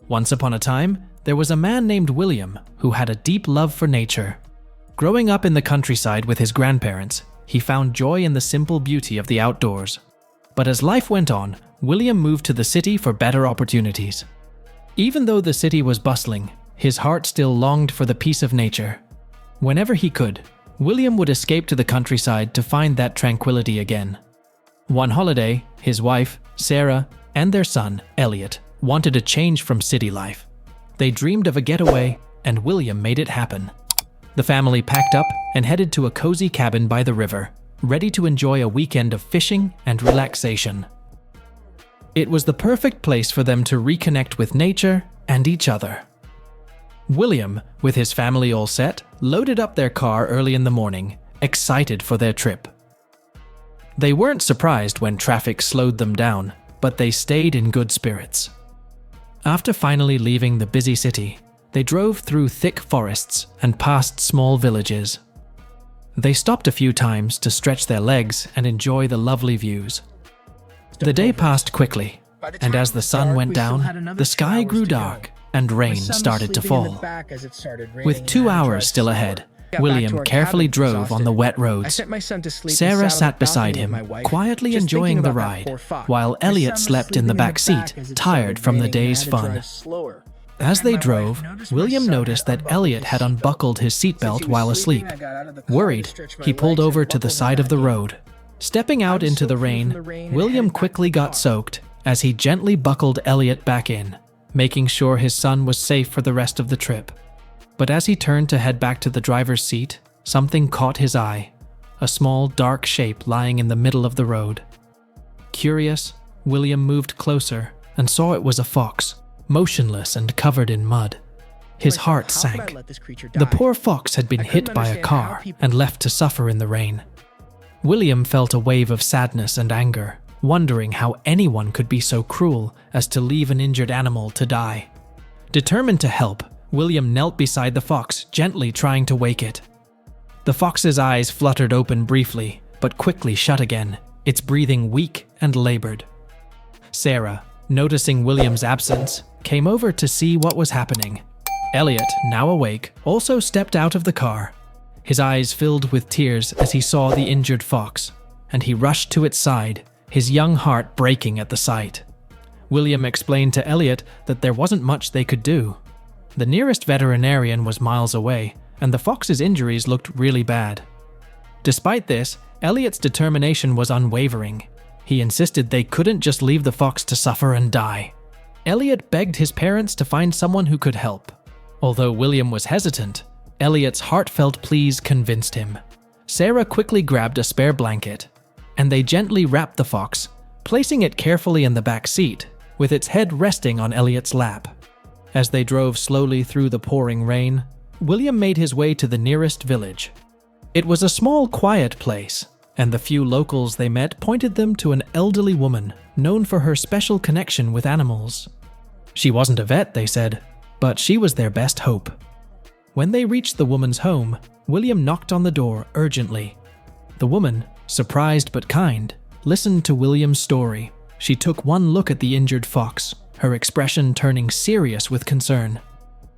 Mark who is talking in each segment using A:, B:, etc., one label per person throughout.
A: Once upon a time, there was a man named William who had a deep love for nature. Growing up in the countryside with his grandparents, he found joy in the simple beauty of the outdoors. But as life went on, William moved to the city for better opportunities. Even though the city was bustling, his heart still longed for the peace of nature. Whenever he could, William would escape to the countryside to find that tranquility again. One holiday, his wife, Sarah, and their son, Eliot, wanted a change from city life. They dreamed of a getaway, and William made it happen. The family packed up and headed to a cozy cabin by the river, ready to enjoy a weekend of fishing and relaxation. It was the perfect place for them to reconnect with nature and each other. William, with his family all set, loaded up their car early in the morning, excited for their trip. They weren't surprised when traffic slowed them down, but they stayed in good spirits. After finally leaving the busy city, they drove through thick forests and past small villages. They stopped a few times to stretch their legs and enjoy the lovely views. The day passed quickly, and as the sun went down, the sky grew dark and rain started to fall. With 2 hours still ahead, William carefully drove on the wet roads. Sarah sat beside him, quietly enjoying the ride, while Eliot slept in the back seat, tired from the day's fun. As they drove, William noticed that Eliot had unbuckled his seatbelt while asleep. Worried, he pulled over to the side of the road. Stepping out into the rain, William quickly got soaked as he gently buckled Eliot back in, making sure his son was safe for the rest of the trip. But as he turned to head back to the driver's seat, something caught his eye, a small dark shape lying in the middle of the road. Curious, William moved closer and saw it was a fox, motionless and covered in mud. His heart sank. The poor fox had been hit by a car and left to suffer in the rain. William felt a wave of sadness and anger, wondering how anyone could be so cruel as to leave an injured animal to die. Determined to help, William knelt beside the fox, gently trying to wake it. The fox's eyes fluttered open briefly, but quickly shut again, its breathing weak and labored. Sarah, noticing William's absence, came over to see what was happening. Eliot, now awake, also stepped out of the car. His eyes filled with tears as he saw the injured fox, and he rushed to its side, his young heart breaking at the sight. William explained to Eliot that there wasn't much they could do. The nearest veterinarian was miles away, and the fox's injuries looked really bad. Despite this, Eliot's determination was unwavering. He insisted they couldn't just leave the fox to suffer and die. Eliot begged his parents to find someone who could help. Although William was hesitant, Eliot's heartfelt pleas convinced him. Sarah quickly grabbed a spare blanket, and they gently wrapped the fox, placing it carefully in the back seat, with its head resting on Eliot's lap. As they drove slowly through the pouring rain, William made his way to the nearest village. It was a small, quiet place, and the few locals they met pointed them to an elderly woman known for her special connection with animals. She wasn't a vet, they said, but she was their best hope. When they reached the woman's home, William knocked on the door urgently. The woman, surprised but kind, listened to William's story. She took one look at the injured fox, her expression turning serious with concern.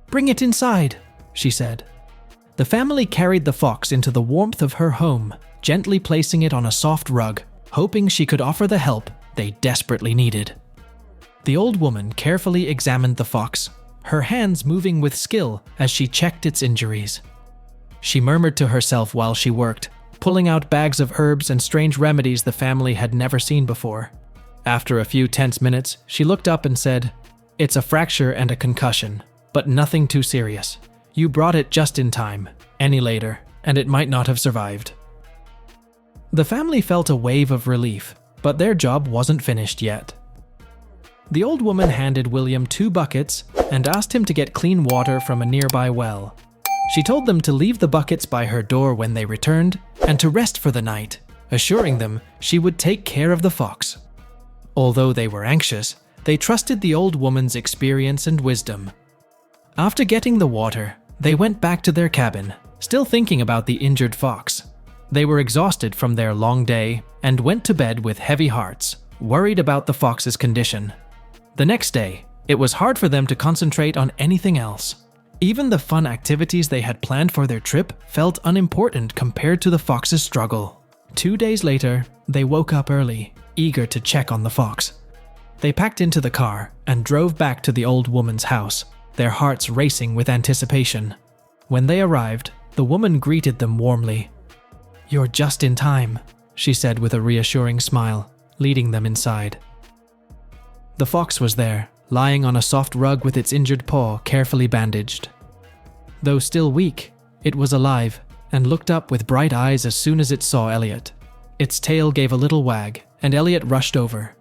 A: "Bring it inside," she said. The family carried the fox into the warmth of her home, gently placing it on a soft rug, hoping she could offer the help they desperately needed. The old woman carefully examined the fox, her hands moving with skill as she checked its injuries. She murmured to herself while she worked, pulling out bags of herbs and strange remedies the family had never seen before. After a few tense minutes, she looked up and said, "It's a fracture and a concussion, but nothing too serious. You brought it just in time. Any later, and it might not have survived." The family felt a wave of relief, but their job wasn't finished yet. The old woman handed William 2 buckets and asked him to get clean water from a nearby well. She told them to leave the buckets by her door when they returned and to rest for the night, assuring them she would take care of the fox. Although they were anxious, they trusted the old woman's experience and wisdom. After getting the water, they went back to their cabin, still thinking about the injured fox. They were exhausted from their long day and went to bed with heavy hearts, worried about the fox's condition. The next day, It was hard for them to concentrate on anything else. Even the fun activities they had planned for their trip felt unimportant compared to the fox's struggle. 2 days later, they woke up early, eager to check on the fox. They packed into the car and drove back to the old woman's house, their hearts racing with anticipation. When they arrived, the woman greeted them warmly. "You're just in time," she said with a reassuring smile, leading them inside. The fox was there, lying on a soft rug with its injured paw carefully bandaged. Though still weak, it was alive and looked up with bright eyes as soon as it saw Eliot. Its tail gave a little wag, and Eliot rushed over,